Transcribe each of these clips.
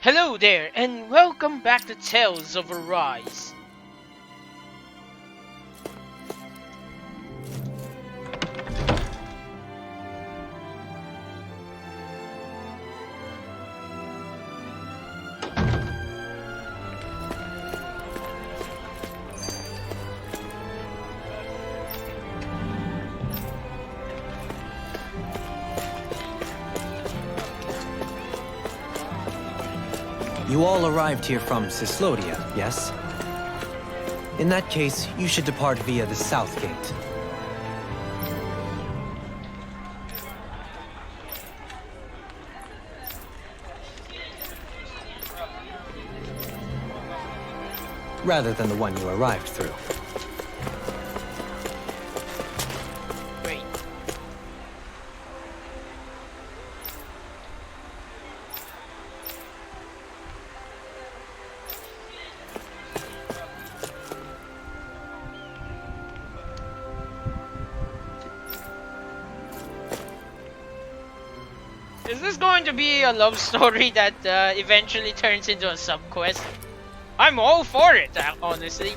Hello there, and welcome back to Tales of Arise. You all arrived here from Cislodia, yes? In that case, you should depart via the south gate. Rather than the one you arrived through. Wait. Is this going to be a love story that eventually turns into a sub-quest? I'm all for it, honestly.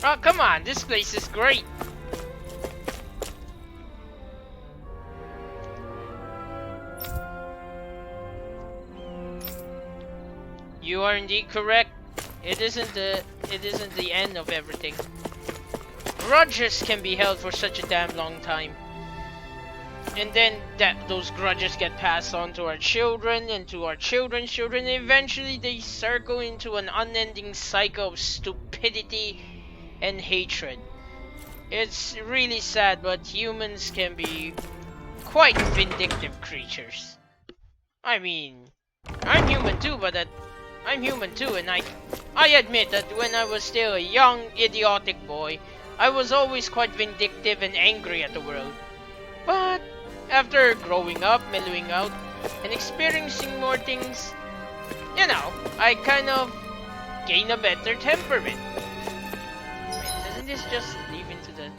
Oh, come on, this place is great. You are indeed correct. It isn't the end of everything. Grudges can be held for such a damn long time. And then those grudges get passed on to our children and to our children's children, and eventually they circle into an unending cycle of stupidity and hatred. It's really sad, but humans can be quite vindictive creatures. I mean, I'm human too, and I admit that when I was still a young, idiotic boy, I was always quite vindictive and angry at the world. But after growing up, mellowing out, and experiencing more things, you know, I kind of gain a better temperament. Doesn't this just leave into the...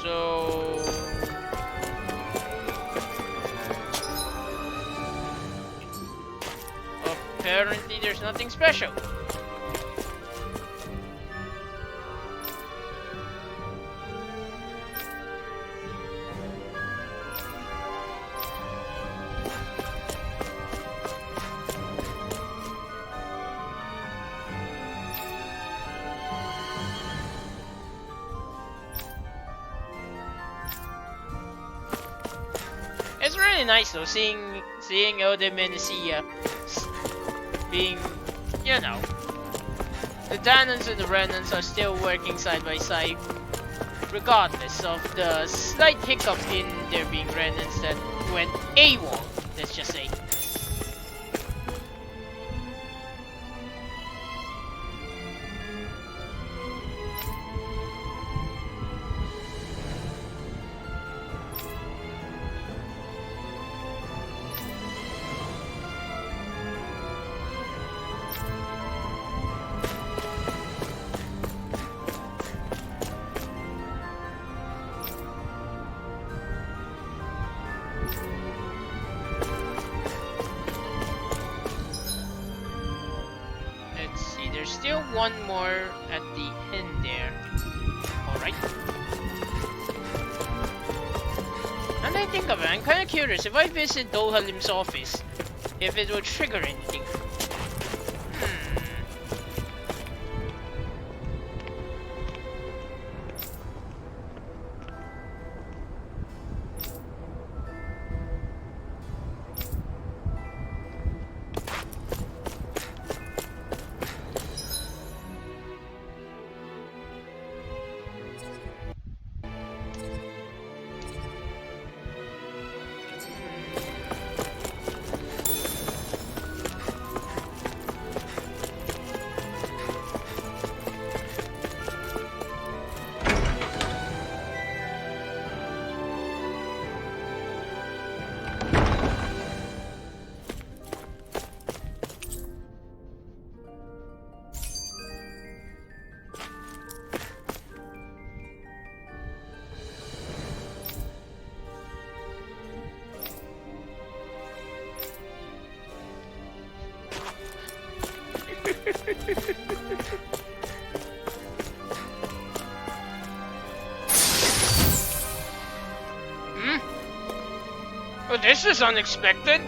So... apparently there's nothing special. It's really nice though, seeing Ode Menacia being, you know, the Danans and the Renans are still working side by side, regardless of the slight hiccup in there being Renans that went AWOL, let's just say. still one more at the end there. Alright. And I think of it, I'm kind of curious, if I visit Dohalim's office, if it will trigger anything. Oh, this is unexpected.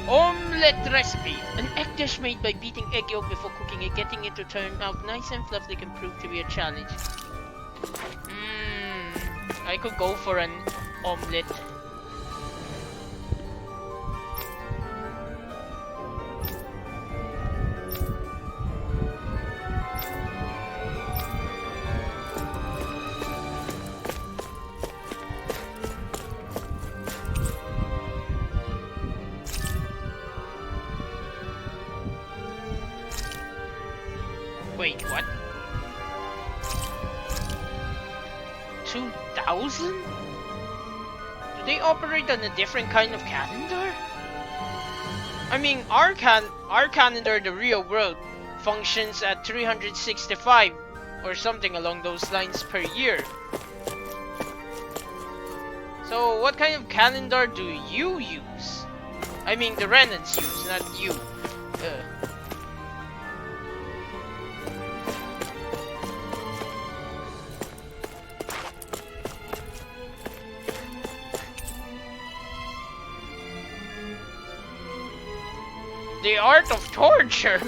Omelette recipe. An egg dish made by beating egg yolk before cooking it. Getting it to turn out nice and fluffy can prove to be a challenge. I could go for an omelette. Wait, what? 2000? Do they operate on a different kind of calendar? I mean, our calendar, the real world, functions at 365 or something along those lines per year. So, what kind of calendar do you use? I mean, the Renans use, not you. The art of torture.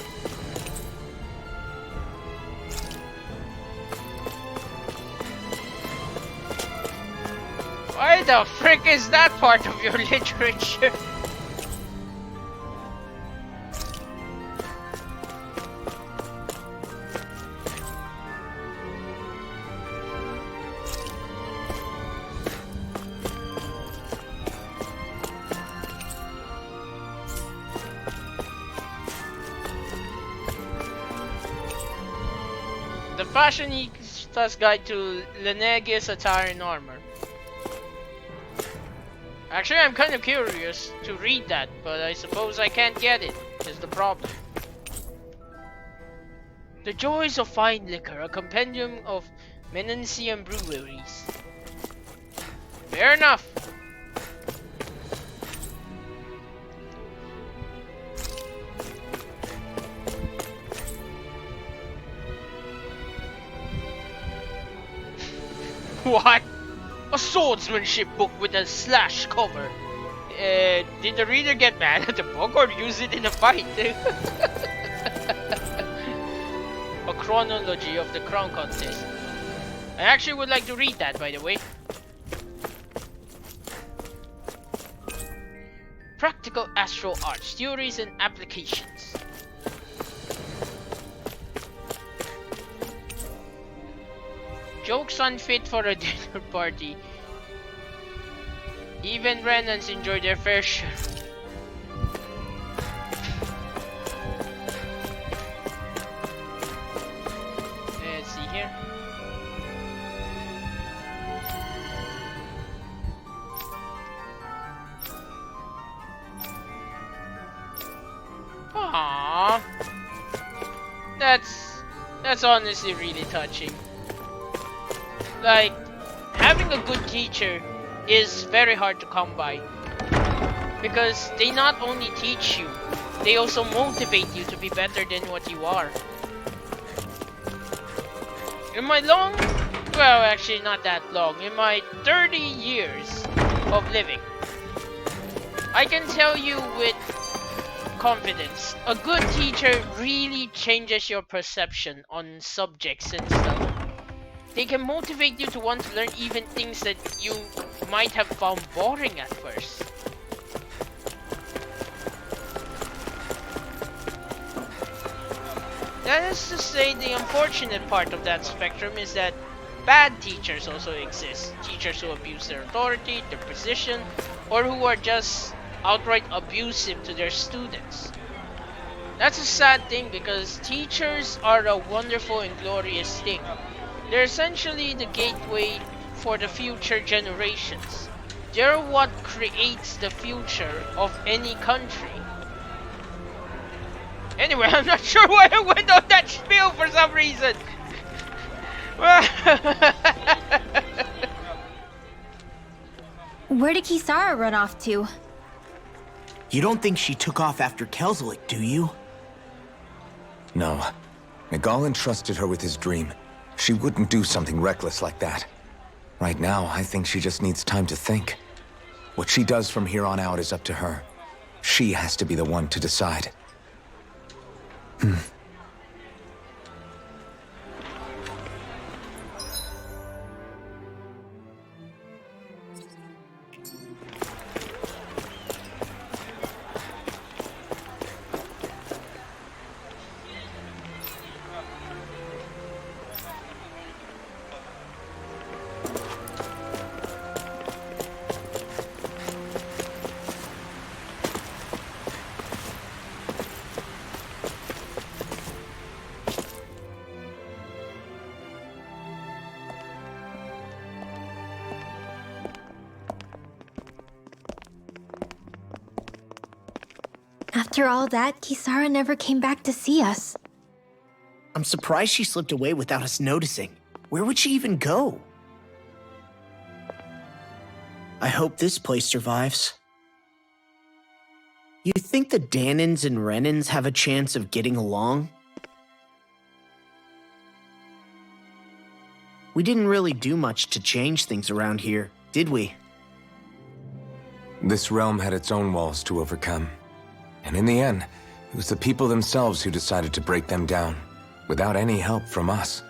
Why the frick is that part of your literature? The Fashionista's Guide to Lenegia's Attire and Armor. Actually, I'm kind of curious to read that, but I suppose I can't get it, is the problem. The Joys of Fine Liquor, a compendium of Menancia breweries. Fair enough. What? A swordsmanship book with a slash cover. Did the reader get mad at the book or use it in a fight? A chronology of the crown contest. I actually would like to read that, by the way. Practical astral arts, theories and applications. Jokes unfit for a dinner party. Even Renans enjoy their fair share. Let's see here. Aww. That's honestly really touching. Like, having a good teacher is very hard to come by, because they not only teach you, they also motivate you to be better than what you are. In my long, well, actually not that long, in my 30 years of living, I can tell you with confidence, a good teacher really changes your perception on subjects and stuff. They can motivate you to want to learn even things that you might have found boring at first. That is to say, the unfortunate part of that spectrum is that bad teachers also exist. Teachers who abuse their authority, their position, or who are just outright abusive to their students. That's a sad thing because teachers are a wonderful and glorious thing. They're essentially the gateway for the future generations. They're what creates the future of any country. Anyway, I'm not sure why I went on that spiel for some reason. Where did Kisara run off to? You don't think she took off after Kelzelik, do you? No. Megal entrusted her with his dream. She wouldn't do something reckless like that. Right now, I think she just needs time to think. What she does from here on out is up to her. She has to be the one to decide. After all that, Kisara never came back to see us. I'm surprised she slipped away without us noticing. Where would she even go? I hope this place survives. You think the Danins and Renins have a chance of getting along? We didn't really do much to change things around here, did we? This realm had its own walls to overcome. And in the end, it was the people themselves who decided to break them down, without any help from us.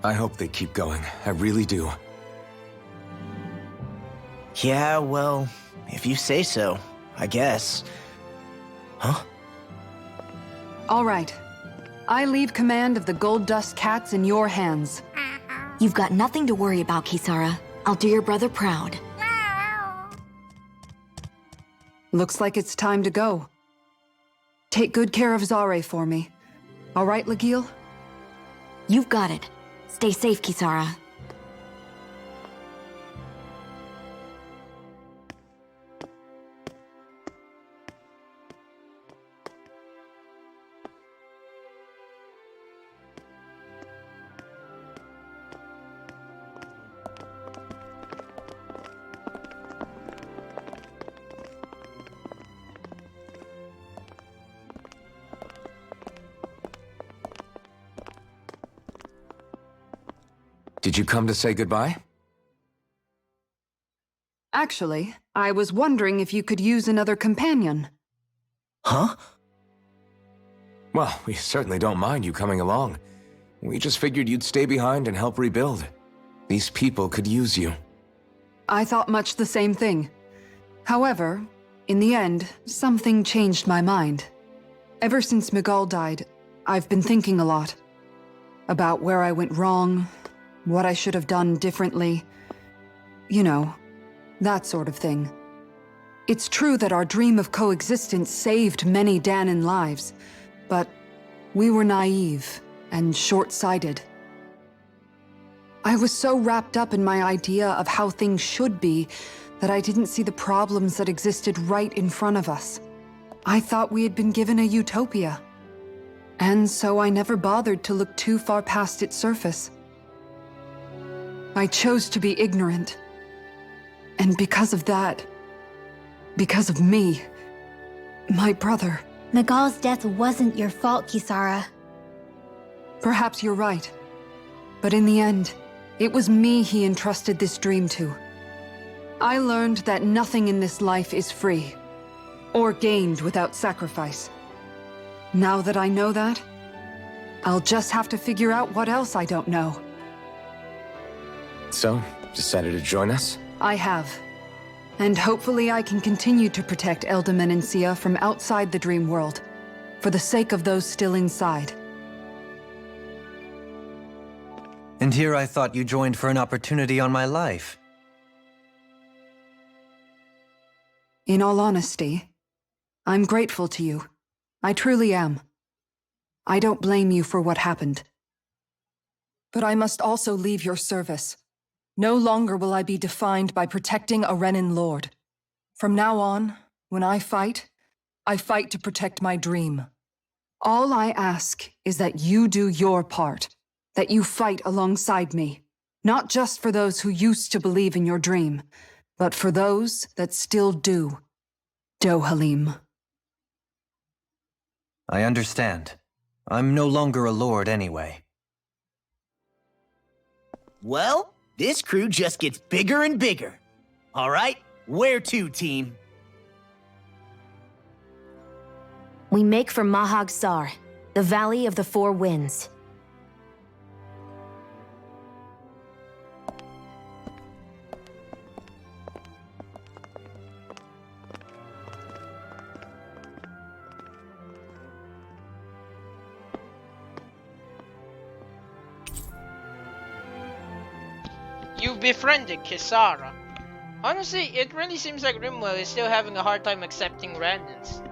I hope they keep going. I really do. Yeah, well, if you say so, I guess. Huh? All right. I leave command of the Gold Dust Cats in your hands. You've got nothing to worry about, Kisara. I'll do your brother proud. Looks like it's time to go. Take good care of Zare for me. All right, Legil? You've got it. Stay safe, Kisara. Did you come to say goodbye? Actually, I was wondering if you could use another companion. Huh? Well, we certainly don't mind you coming along. We just figured you'd stay behind and help rebuild. These people could use you. I thought much the same thing. However, in the end, something changed my mind. Ever since Megal died, I've been thinking a lot. About where I went wrong, what I should have done differently. You know, that sort of thing. It's true that our dream of coexistence saved many Danin lives, but we were naive and short-sighted. I was so wrapped up in my idea of how things should be that I didn't see the problems that existed right in front of us. I thought we had been given a utopia. And so I never bothered to look too far past its surface. I chose to be ignorant. And because of that, because of me, my brother... Megal's death wasn't your fault, Kisara. Perhaps you're right. But in the end, it was me he entrusted this dream to. I learned that nothing in this life is free, or gained without sacrifice. Now that I know that, I'll just have to figure out what else I don't know. So, decided to join us? I have. And hopefully I can continue to protect Elda Menancia from outside the dream world, for the sake of those still inside. And here I thought you joined for an opportunity on my life. In all honesty, I'm grateful to you. I truly am. I don't blame you for what happened. But I must also leave your service. No longer will I be defined by protecting a Renan lord. From now on, when I fight to protect my dream. All I ask is that you do your part, that you fight alongside me, not just for those who used to believe in your dream, but for those that still do. Dohalim. I understand. I'm no longer a lord anyway. Well, this crew just gets bigger and bigger. All right, where to, team? We make for Mahag Sar, the Valley of the Four Winds. You've befriended Kisara. Honestly, it really seems like Rimwell is still having a hard time accepting Randons.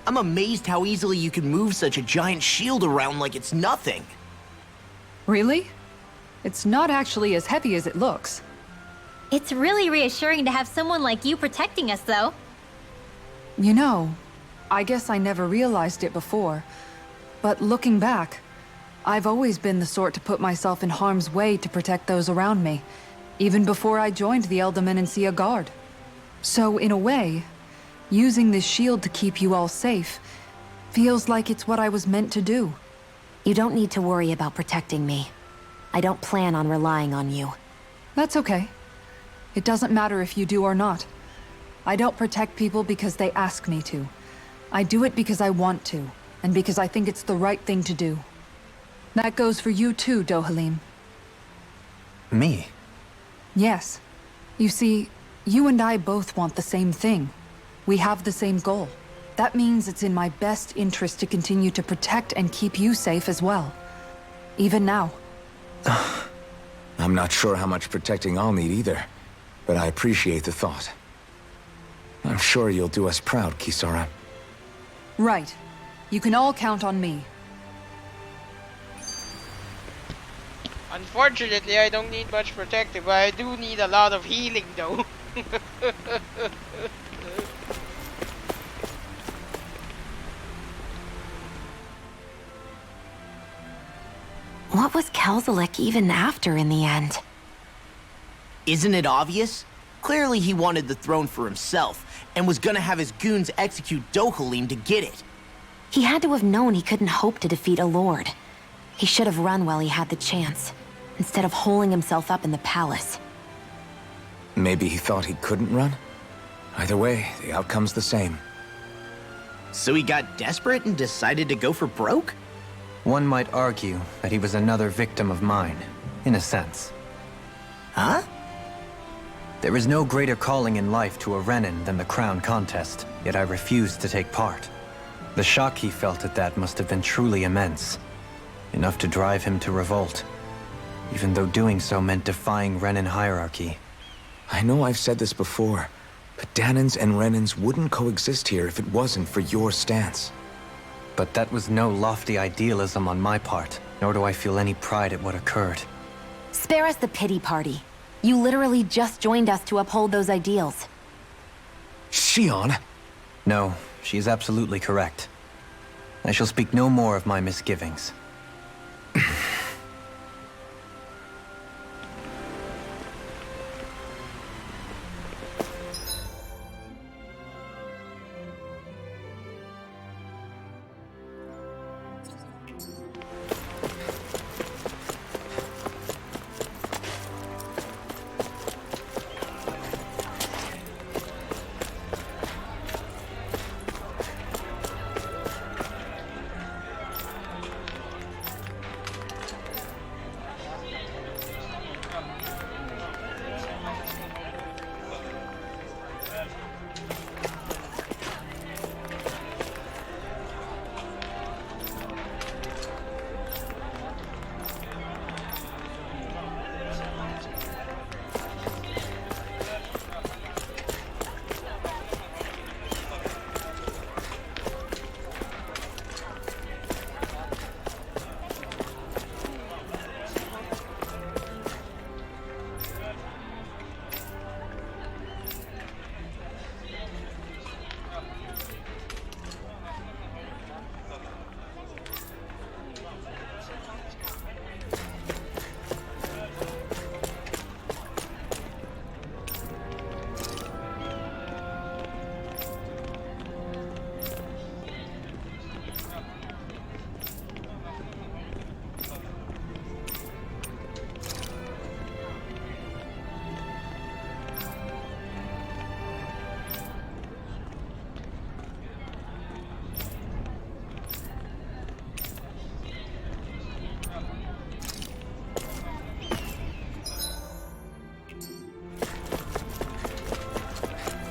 I'm amazed how easily you can move such a giant shield around like it's nothing. Really? It's not actually as heavy as it looks. It's really reassuring to have someone like you protecting us, though. You know, I guess I never realized it before, but looking back, I've always been the sort to put myself in harm's way to protect those around me, even before I joined the Elder Menancia Guard. So, in a way, using this shield to keep you all safe feels like it's what I was meant to do. You don't need to worry about protecting me. I don't plan on relying on you. That's okay. It doesn't matter if you do or not. I don't protect people because they ask me to. I do it because I want to, and because I think it's the right thing to do. That goes for you too, Dohalim. Me? Yes. You see, you and I both want the same thing. We have the same goal. That means it's in my best interest to continue to protect and keep you safe as well. Even now. I'm not sure how much protecting I'll need either, but I appreciate the thought. I'm sure you'll do us proud, Kisara. Right. You can all count on me. Unfortunately, I don't need much protecting, but I do need a lot of healing though. What was Kelzelik even after in the end? Isn't it obvious? Clearly he wanted the throne for himself, and was gonna have his goons execute Dohalim to get it. He had to have known he couldn't hope to defeat a lord. He should have run while he had the chance, instead of holding himself up in the palace. Maybe he thought he couldn't run? Either way, the outcome's the same. So he got desperate and decided to go for broke? One might argue that he was another victim of mine, in a sense. Huh? There is no greater calling in life to a Renin than the crown contest, yet I refused to take part. The shock he felt at that must have been truly immense, enough to drive him to revolt, even though doing so meant defying Renin hierarchy. I know I've said this before, but Danans and Renins wouldn't coexist here if it wasn't for your stance. But that was no lofty idealism on my part, nor do I feel any pride at what occurred. Spare us the pity party. You literally just joined us to uphold those ideals. Shion! No, she is absolutely correct. I shall speak no more of my misgivings.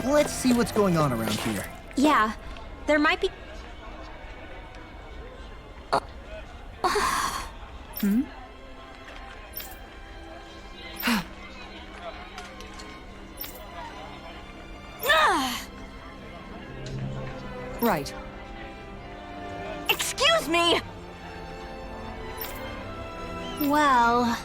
Let's see what's going on around here. Yeah, there might be... Right. Excuse me! Well...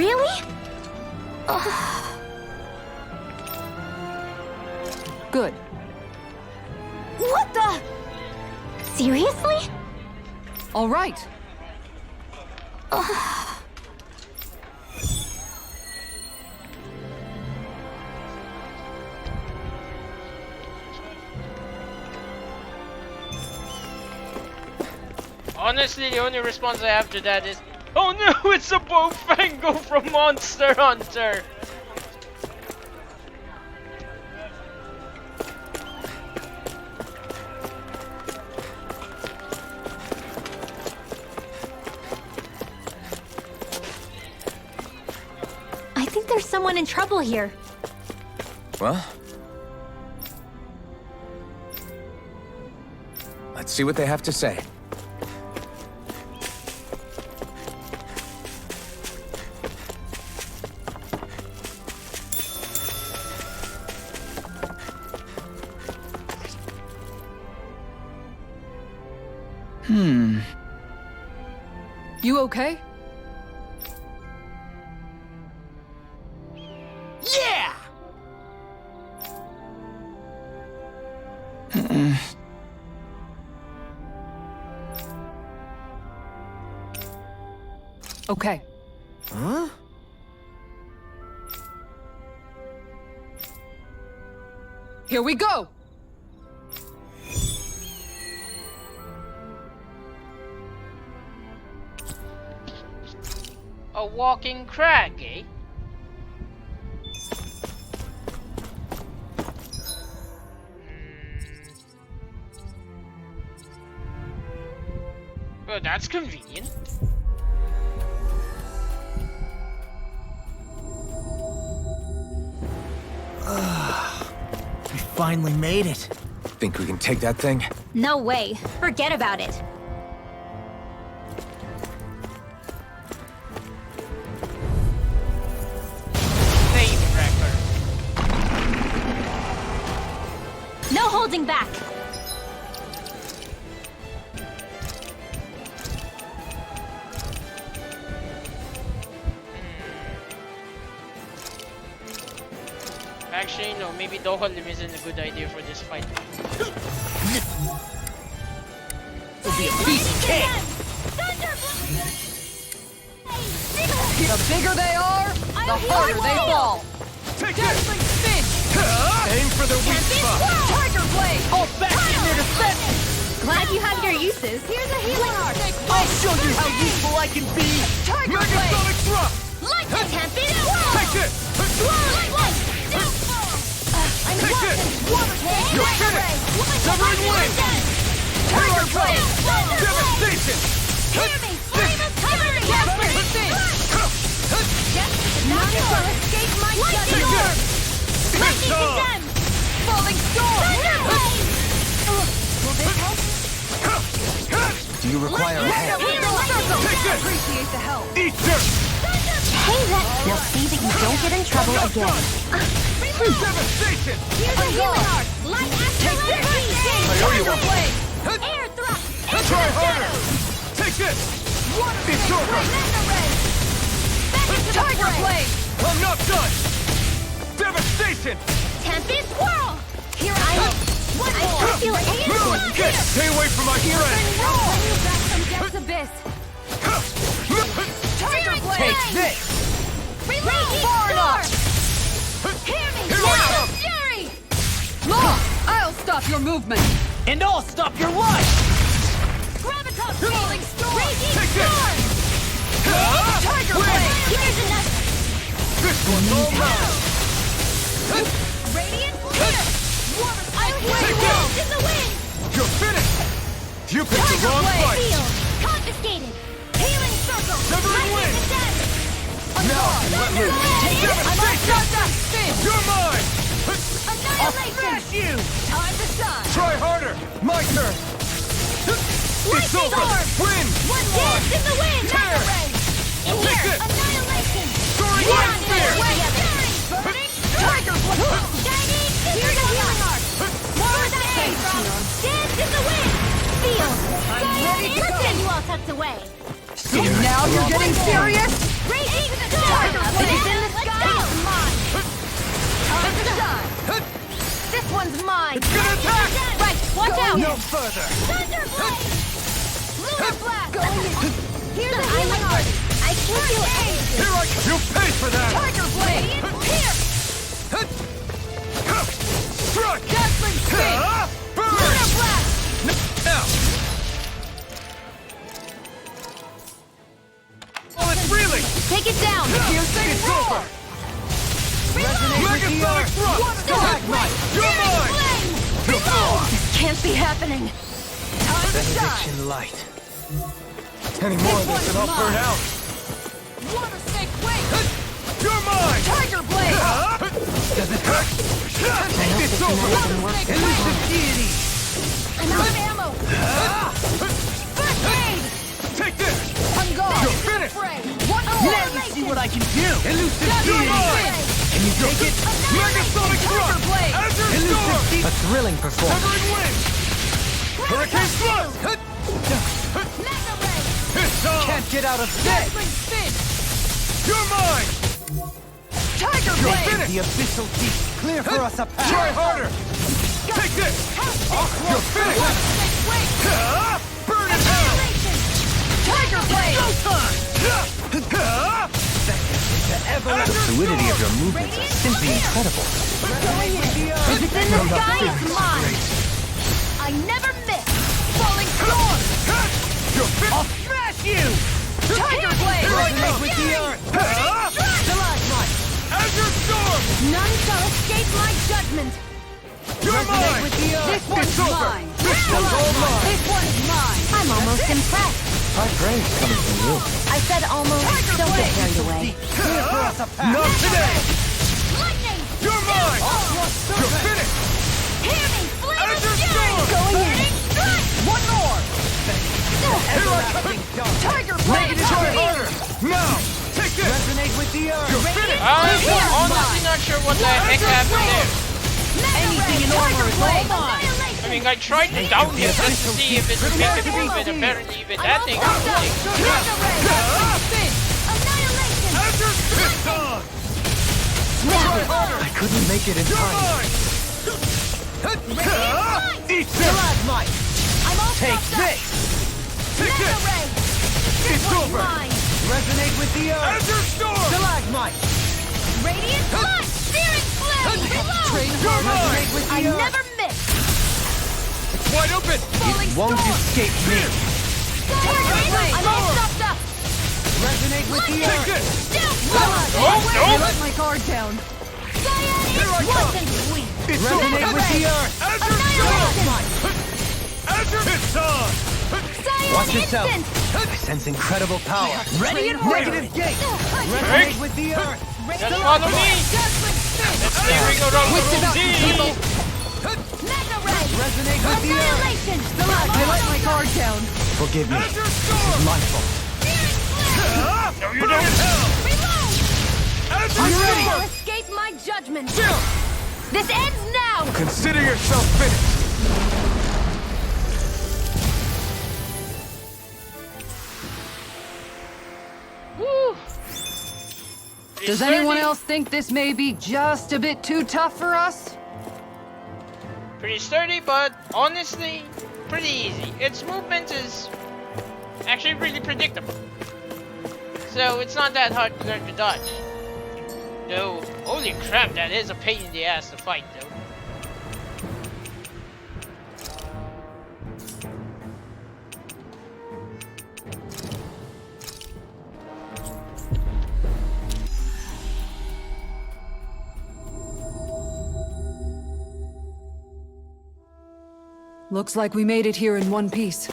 Really? Good. What the? Seriously? All right. Honestly, the only response I have to that is, oh no, it's a Bofango from Monster Hunter! I think there's someone in trouble here. Well, let's see what they have to say. You okay? Yeah! Okay. Huh? Here we go! A walking crag, eh? Well, that's convenient. We finally made it. Think we can take that thing? No way. Forget about it. Flame wrecker. No holding back. Actually, no, maybe Dohalim isn't a good idea for this fight. It'll be a piece of cake. The bigger they are, the harder they fall. Dazzling spin! Aim for the weak spot! Tiger blade! I'll back in their defense. Glad you have your uses. Here's a healing art. I'll show you how useful I can be. Tiger blade! Megasonic thrust! Light the Tempest! Take it! Light! I'm Take it! Water You're finished! Severing wind! Tiger blade! Devastation! Hear me! Flame of covering! Nothing will escape my judgment! Take it! Lightning condemned! Falling storm! Will this help? Do you require help? Take it! Appreciate the help. Eat dirt! Hey, now see that you don't get in trouble again. Devastation! Here's a healing art! Light action! I owe you one. Air thrust! Try harder! Take this! It's over! Tiger blade! I'm not done! Devastation! Tempest whirl! Here I am! One more! I feel it! Get! Stay away from my friend! Roll! Back from depths abyss! Tiger blade! Take this. Release Far enough! Hear me! Here I Now! come! Fury! Law! I'll stop your movement! And I'll stop your life. Gravitas! Falling storm! Raging Take this! storm! Tiger blade! Here's another! This one's all mine! Radiant clear! I'll heal Take you this! all in the wind! You're finished! You picked the wrong fight! Field! Confiscated! Healing circle! Severing wind! Now, let loose! Devastation! You're mine! Annihilation! You. Time to shine! Try harder! My turn! It's over! Win! One dance in the wind! Tear! In Take here! it! Annihilation! Soaring One wind spear! Burning! Tiger blade! Shining! Here's a healing art! Where that came from! Dance in the wind! Feel! I'm ready to Let's go. get you all tucked away! Now you're getting serious? Race to the stars! It is in the sky! It's mine! Time to shine! This one's mine! It's gonna attack! Right, watch out! No further! Thunderblade! Lunar blast! Here's a healing art! I give you aid! Here I come! You pay for that! Tiger blade! Here! Strike! Dazzling spin! Burn! Lunar blast! Now! Oh, it's reeling! Take it down! It's over! Megasonic thrust! Stalagmite! You're mine! Reload! This can't be happening! Time to shine! Benediction light. Any more of this and I'll burn out! Water snake wing! You're mine! Tiger blade! Does it hurt? It's over! Elusive deity! I'm out of ammo! First aid! Take this! On guard! You're finished! One more! Now you see what I can do! Elusive Dazzling deity! spin! Can you take it? Megasonic thrust! blade! Azure Elusive storm! deep. A thrilling performance. Severing wing! Hurricane thrust! Mega ray! It's on! Can't get out of bed. Dazzling spin! You're mine! Tiger You're blade! finished! The abyssal deep. Clear for us a path. Try harder! Take this! You're finished! Snake wing! Burn in hell! Annihilation! Tiger blade! The fluidity of your movements is simply incredible. If it's in the sky, it's mine! I never miss! Falling storm! You're finished! I'll smash you! Tiger blade! Resonate with the earth! Stalagmite! Azure storm! None shall escape my judgment! You're mine! This one's It's over! mine! This one's all mine! This one's mine! I'm almost impressed. High praise coming from you. I said almost. Tiger Don't get blade! carried away. Clear for us a path. Not today! Lightning! You're mine! You're finished! Hear me! Flame of Azure fury! storm! Going in! Strike! One more! Here I come! Tiger blade! Try harder! Now! Take this! Resonate with the earth. You're finished! I'm honestly not sure what the heck happened there. Anything in armor is all mine! I mean, I tried to down him just to see if it would make it move, and apparently even that thing was moving. Mega ray! Spin! Annihilation! Azure it's on! Try harder! I couldn't make it in You're time. mine! Eat this! Stalagmite! I'm all Take stopped up! this. Take Mega this! ray! It's One's over! mine! Resonate with the earth. Azure storm! Stalagmite! Radiant blood! Spirit flame! Reload! You're mine! Resonate with I the earth. never miss! Wide open! Falling Won't storm! escape me. I'm all stopped up! Resonate with the Take earth. this! Oh, Let my guard down. Cyan Here I is come. once and sweet! It's Resonate over! with the earth. Azure Annihilation! Azure it's on! Cyan Watch yourself. instant! I sense incredible power. Ready and Negative gate. Resonate with the earth. just follow me. Dazzling spin! Let's see we go down the road. Mega ray! Resonate with the earth. Annihilation! I let my guard down. Forgive me. Azure This storm! is my fault. Spirit flame! No, you don't! Hell! Reload! Azure You storm! shall escape my judgment! This ends now! Consider yourself finished! Woo. Does anyone else think this may be just a bit too tough for us? Pretty sturdy, but honestly, pretty easy. Its movement is actually really predictable. So it's not that hard to learn to dodge. Though, holy crap, that is a pain in the ass to fight though. Looks like we made it here in one piece.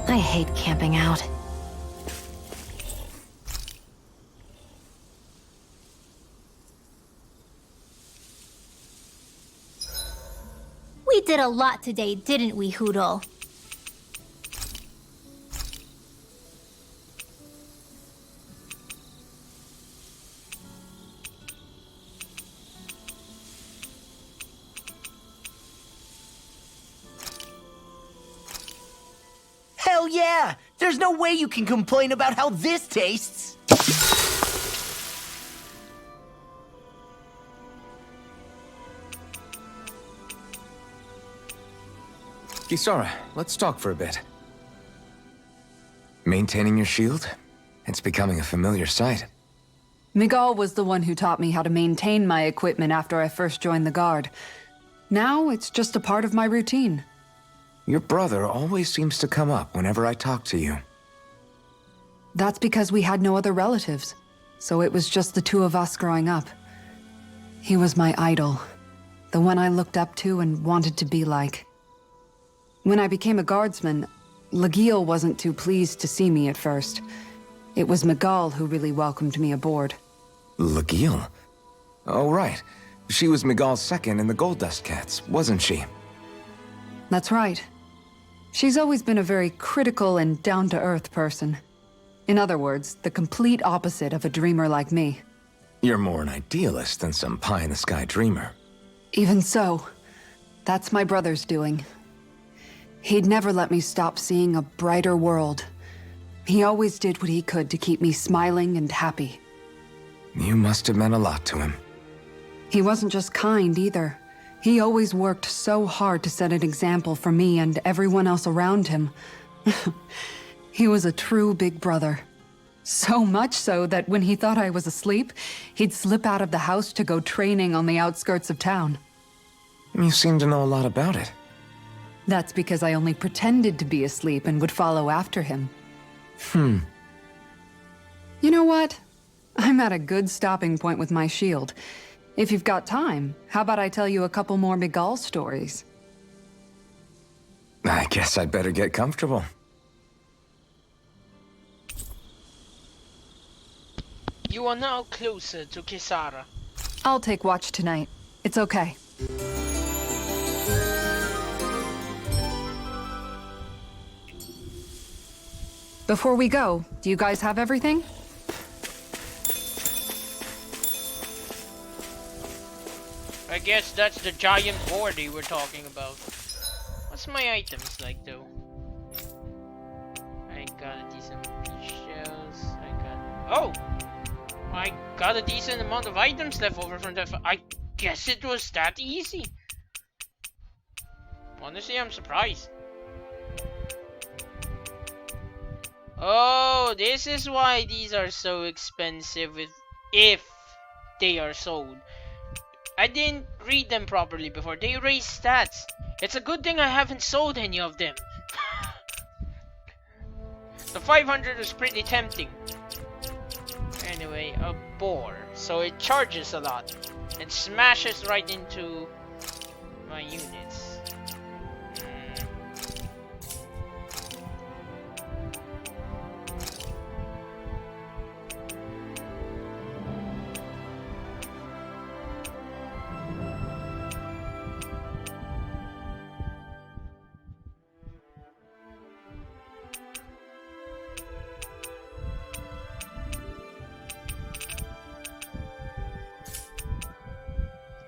I hate camping out. We did a lot today, didn't we, Hoodle? Hell yeah! There's no way you can complain about how this tastes! Kisara, let's talk for a bit. Maintaining your shield? It's becoming a familiar sight. Miguel was the one who taught me how to maintain my equipment after I first joined the Guard. Now, it's just a part of my routine. Your brother always seems to come up whenever I talk to you. That's because we had no other relatives, so it was just the two of us growing up. He was my idol, the one I looked up to and wanted to be like. When I became a guardsman, Lagiel wasn't too pleased to see me at first. It was Miguel who really welcomed me aboard. Lagiel? Oh, right. She was Miguel's second in the Gold Dust Cats, wasn't she? That's right. She's always been a very critical and down-to-earth person. In other words, the complete opposite of a dreamer like me. You're more an idealist than some pie-in-the-sky dreamer. Even so, that's my brother's doing. He'd never let me stop seeing a brighter world. He always did what he could to keep me smiling and happy. You must have meant a lot to him. He wasn't just kind, either. He always worked so hard to set an example for me and everyone else around him. He was a true big brother. So much so that when he thought I was asleep, he'd slip out of the house to go training on the outskirts of town. You seem to know a lot about it. That's because I only pretended to be asleep and would follow after him. You know what? I'm at a good stopping point with my shield. If you've got time, how about I tell you a couple more Miguel stories? I guess I'd better get comfortable. You are now closer to Kisara. I'll take watch tonight. It's okay. Before we go, do you guys have everything? I guess that's the giant board they were talking about. What's my items like though? I got a decent shells. I got a decent amount of items left over from that. I guess it was that easy. Honestly, I'm surprised. Oh, this is why these are so expensive if they are sold. I didn't read them properly before. They raise stats. It's a good thing I haven't sold any of them. The 500 was pretty tempting. Anyway, a boar. So it charges a lot and smashes right into my units.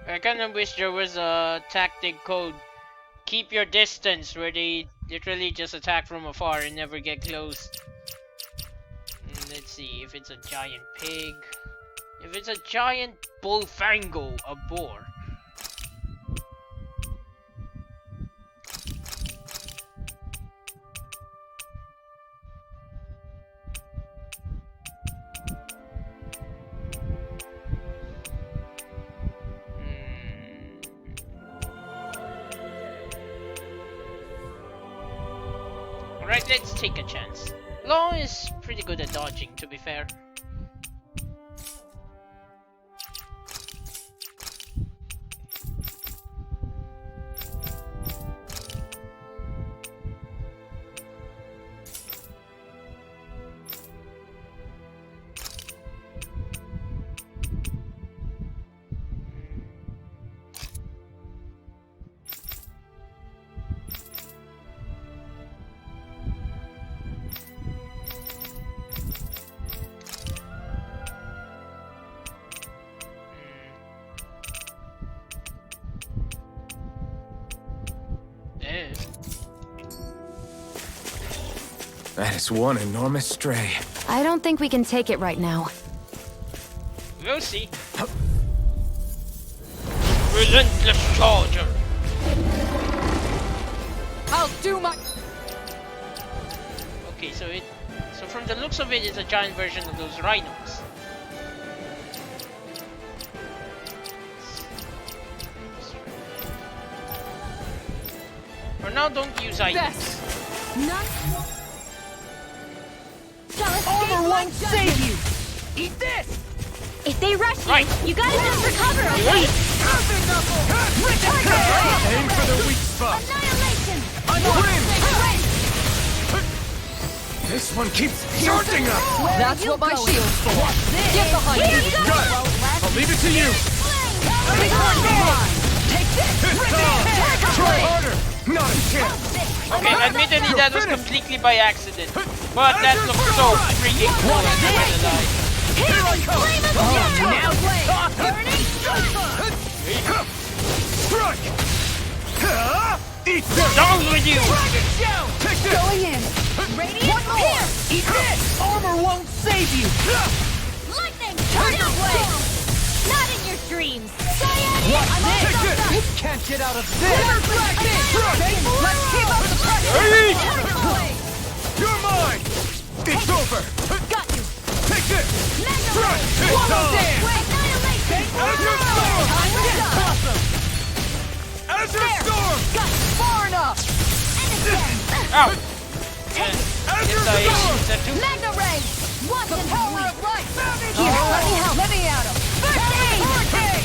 I kinda wish there was a tactic called keep your distance where they literally just attack from afar and never get close. Let's see if it's a giant pig. If it's a giant bullfango, a boar. Alright, let's take a chance. Law is pretty good at dodging, to be fair. That is one enormous stray. I don't think we can take it right now. We'll see. Relentless charger. I'll do my... Okay, so from the looks of it, it's a giant version of those rhinos. For now, don't use items. Armor won't save you! Eat this! If they rush you, you gotta just recover, okay? Aim for the weak spot. Annihilation! This one keeps charging us! That's what my shield's for. Get behind me! Got it. I'll leave it to you. Take this! Try harder. Not a chance. Okay, admittedly that was completely by accident, but that looks so freaking cool. I'm not gonna lie. Here I come! Now Strike. Eat this. Down with you! Take this. Going in! Radiant here! Eat this! Armor won't save you! Lightning! Tiger Blade! Not in your dreams! Take this. Can't get out of this! Let's keep up the pressure! You're mine. It's over. Got you! Take this. Strike! It's on. Annihilation! Azure Storm. Azure Storm. Got far enough! Ow! Azure Storm. Magna Ray! Watch the power of light! Here, let me help! Let me out of... First aid!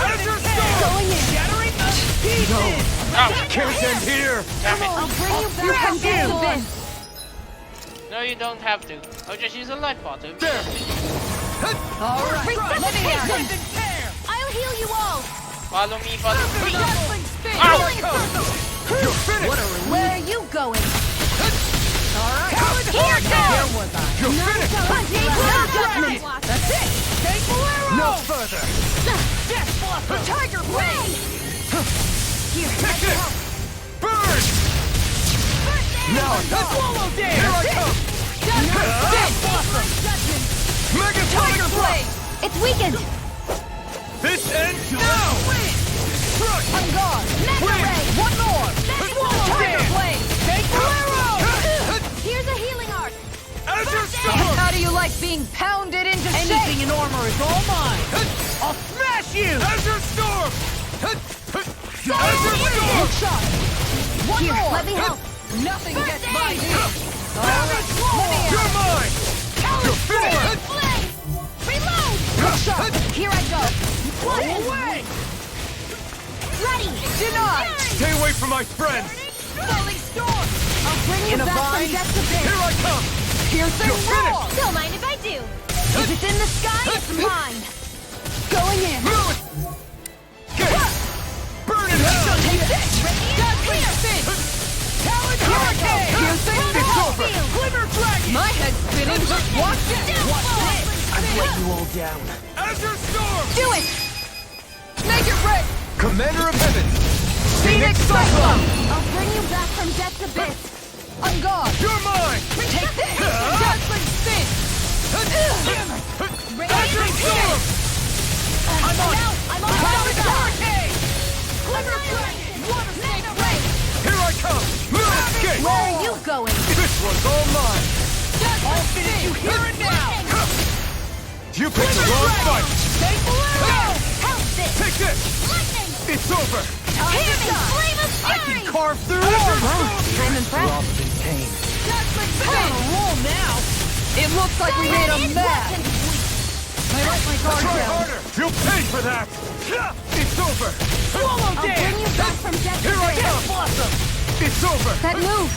Azure Storm. Going in! Shattering the pieces. Can't end here. Damn it. I'll bring you back from death to this! No, you don't have to. I'll just use a life bottom. There. All right, let me out! I'll heal you all! Follow me, follow me. Ow! You're finished. Where are you going? Alright, Here goes! was I? You're finished. That's it! Take Bolero! No further. Death Blossom! Tiger Blade! Here, Take this. Burn. Now let's swallow down. Here I come. Death Blossom! Mega Tiger Blade! It's weakened! This ends now. Crush. I'm gone! Mega Wait. Ray! One more! Swallow Tiger down. Blade! Take Bolero. Here's a healing art! Azure Storm. How do you like being pounded into shape? Anything in armor is all mine! I'll smash you! Azure Storm. Azure One Storm. shot! One Here, more! let me help! Nothing gets by me! Alright, You're mine. You're finished. Blade! Reload! Here I go! Blow away. Ready! denied! Stay away from my friends. Falling storm! I'll bring you In a back from vine? death to Here base! I come. Piercing You're finished. roar! Don't mind if I do! If it's in the sky, it's mine! Going in! Get. Burn in hell. Take this! Radiant clear! Talon Hurricane. Piercing It's roar! over. Glimmer Dragon. My head's spinning, just watch it! I've let you all down. Azure Storm. Do it! Make it break! Commander of Heaven. Phoenix Cyclone! I'll bring you back from death to bits! I'm gone! You're mine. Take this! Dazzling spin! Azure Storm. I'm on Talon the Hurricane! Glimmer Dragon! Water Snake Ray! Here I come. Escape. Where are you going? This one's all mine. I'll finish you here and now! You picked the wrong fight. Take Bolero! Help this! Take this. Lightning! It's over. Hear me! Flame of fury! Carve through I'm impressed. in pain. Dazzling On spin! a roll now! It looks like we made a mess! I let my guard Try down. harder. You'll pay for that. It's over. I'll bring you back from death Here to I bits! come. Blossom. It's over. That move!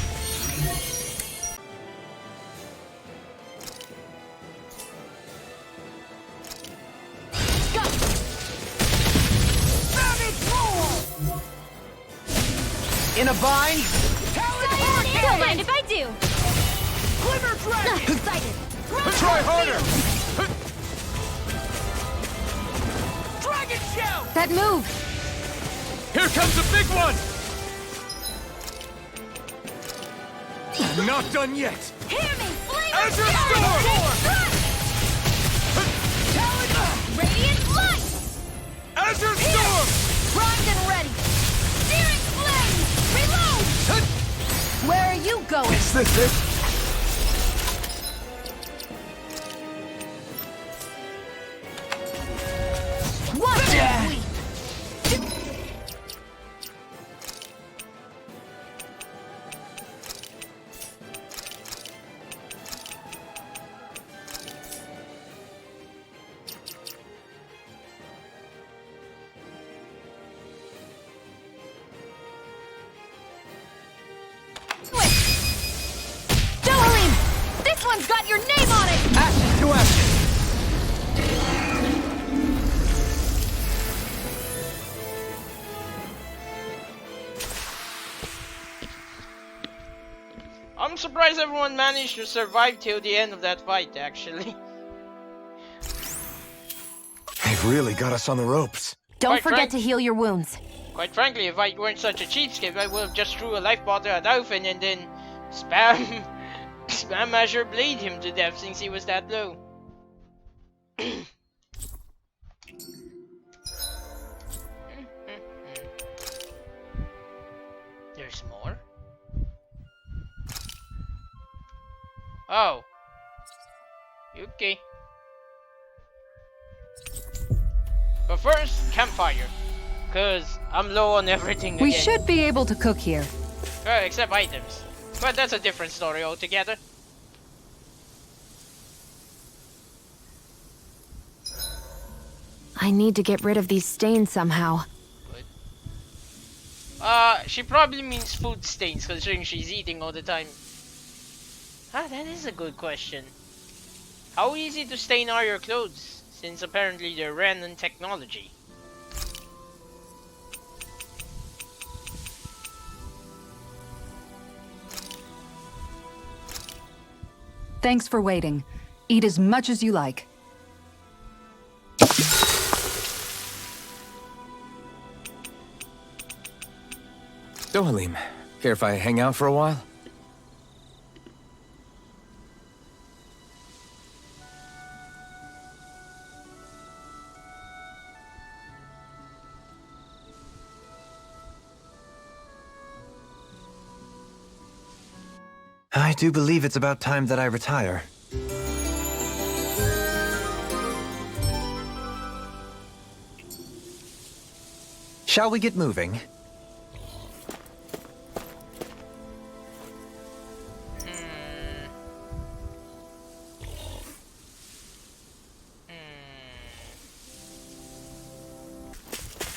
In a vine? Don't mind if I do! Glimmer Dragon. Excited! Try harder. Dragon Shell. That move! Here comes the big one. I'm not done yet! Hear me! Flame Azure of Storm! Radiant light! Azure Storm! Primed and ready! Searing flame! Reload! Where are you going? Is this it? Watch it, weep! Dohalim! This one's got your name on it! Ashes to ashes! I'm surprised everyone managed to survive till the end of that fight, actually. They've really got us on the ropes. Don't Quite forget frank- to heal your wounds. Quite frankly, if I weren't such a cheapskate, I would have just threw a life bottle at Alphen and then spam Azure Blade him to death since he was that low. There's more? Oh. Okay. But first, campfire. Cause I'm low on everything We again. should be able to cook here. Except items. But that's a different story altogether. I need to get rid of these stains somehow. She probably means food stains considering she's eating all the time. Ah, that is a good question. How easy to stain are your clothes? Since apparently they're random technology. Thanks for waiting. Eat as much as you like. Dohalim, care if I hang out for a while? I do believe it's about time that I retire. Shall we get moving?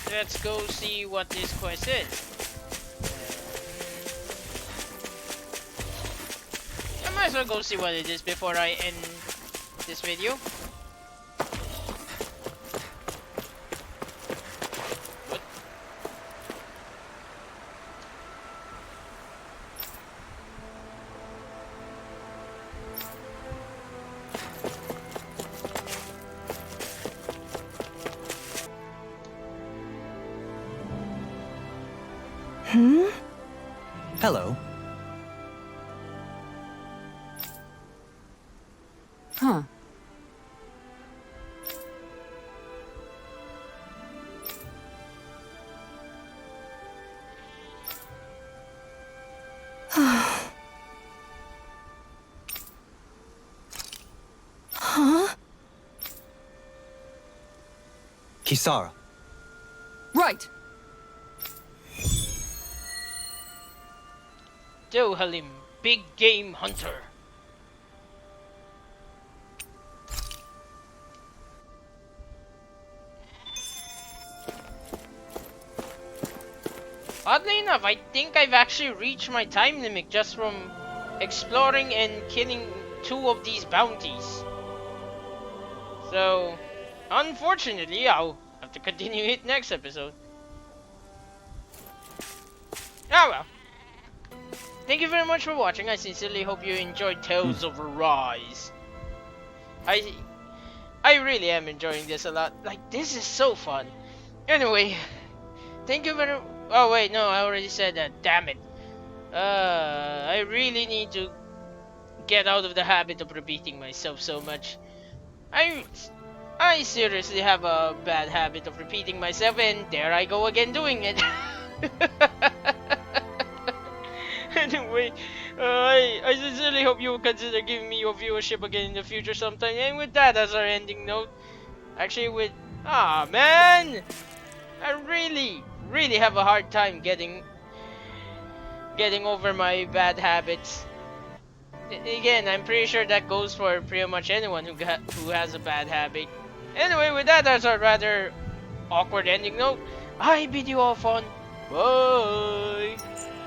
Let's go see what this quest is. I might as well go see what it is before I end this video. What? Hello. Huh. Huh? Kisara. Right. Dohalim, big game hunter. Oddly enough, I think I've actually reached my time limit just from exploring and killing 2 of these bounties. So, unfortunately, I'll have to continue it next episode. Oh well. Thank you very much for watching. I sincerely hope you enjoyed Tales of Arise. I really am enjoying this a lot. Like, this is so fun. Anyway, thank you very. Oh wait, no, I already said that. Damn it. I I really need to get out of the habit of repeating myself so much. I seriously have a bad habit of repeating myself, and there I go again doing it. Anyway, I sincerely hope you will consider giving me your viewership again in the future sometime. And with that as our ending note, actually man, I really have a hard time getting over my bad habits. Again, I'm pretty sure that goes for pretty much anyone who has a bad habit. Anyway, with that as our rather awkward ending note, I bid you all fun. Bye.